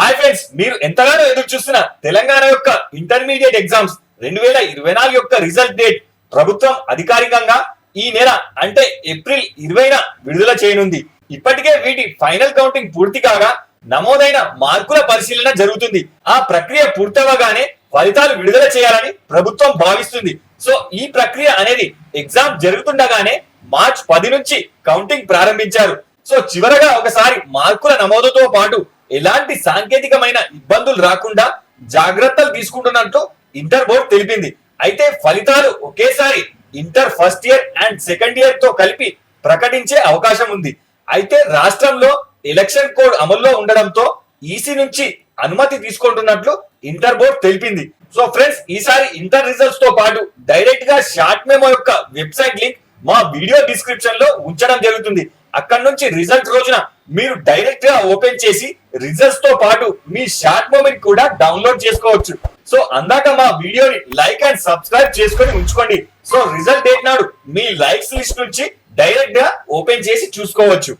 Hi friends, మీరు ఎంతగానో ఎదురు చూస్తున్న తెలంగాణ యొక్క ఇంటర్మీడియట్ ఎగ్జామ్స్ 2024 యొక్క రిజల్ట్ డేట్ ప్రభుత్వం అధికారికంగా ఈ నెల అంటే ఏప్రిల్ 20న విడుదల చేయనుంది. ఇప్పటికే వీటి ఫైనల్ కౌంటింగ్ పూర్తి కాగా నమోదైన మార్కుల పరిశీలన జరుగుతుంది. ఆ ప్రక్రియ పూర్తవగానే ఫలితాలు విడుదల చేయాలని ప్రభుత్వం భావిస్తుంది. సో ఈ ప్రక్రియ అనేది ఎగ్జామ్ జరుగుతుండగానే మార్చ్ 10 నుంచి కౌంటింగ్ ప్రారంభించారు. సో చివరగా ఒకసారి మార్కుల నమోదుతో పాటు ఎలాంటి సాంకేతికమైన ఇబ్బందులు రాకుండా జాగ్రత్తలు తీసుకుంటున్నట్టు ఇంటర్ బోర్డు తెలిపింది. అయితే ఫలితాలు ఒకేసారి inter first year and second year తో కలిపి ప్రకటించే అవకాశం ఉంది. అయితే రాష్ట్రంలో ఎలక్షన్ కోడ్ అమల్లో ఉండడంతో ఈసీ నుంచి అనుమతి తీసుకుంటున్నట్లు ఇంటర్ బోర్డు తెలిపింది. సో ఫ్రెండ్స్, ఈసారి ఇంటర్ రిజల్ట్స్ తో పాటు డైరెక్ట్ గా షార్ట్ మెమో యొక్క వెబ్సైట్ లింక్ మా వీడియో డిస్క్రిప్షన్ లో ఉంచడం జరుగుతుంది. అక్కడ నుంచి రిజల్ట్ రోజున మీరు డైరెక్ట్ గా ఓపెన్ చేసి రిజల్ట్స్ తో పాటు మీ షార్ట్ మూమెంట్ కూడా డౌన్లోడ్ చేసుకోవచ్చు. సో అందాక మా వీడియోని లైక్ అండ్ సబ్స్క్రైబ్ చేసుకొని ఉంచుకోండి. సో రిజల్ట్ డేట్ నాడు మీ లైక్స్ లిస్ట్ నుంచి డైరెక్ట్ గా ఓపెన్ చేసి చూసుకోవచ్చు.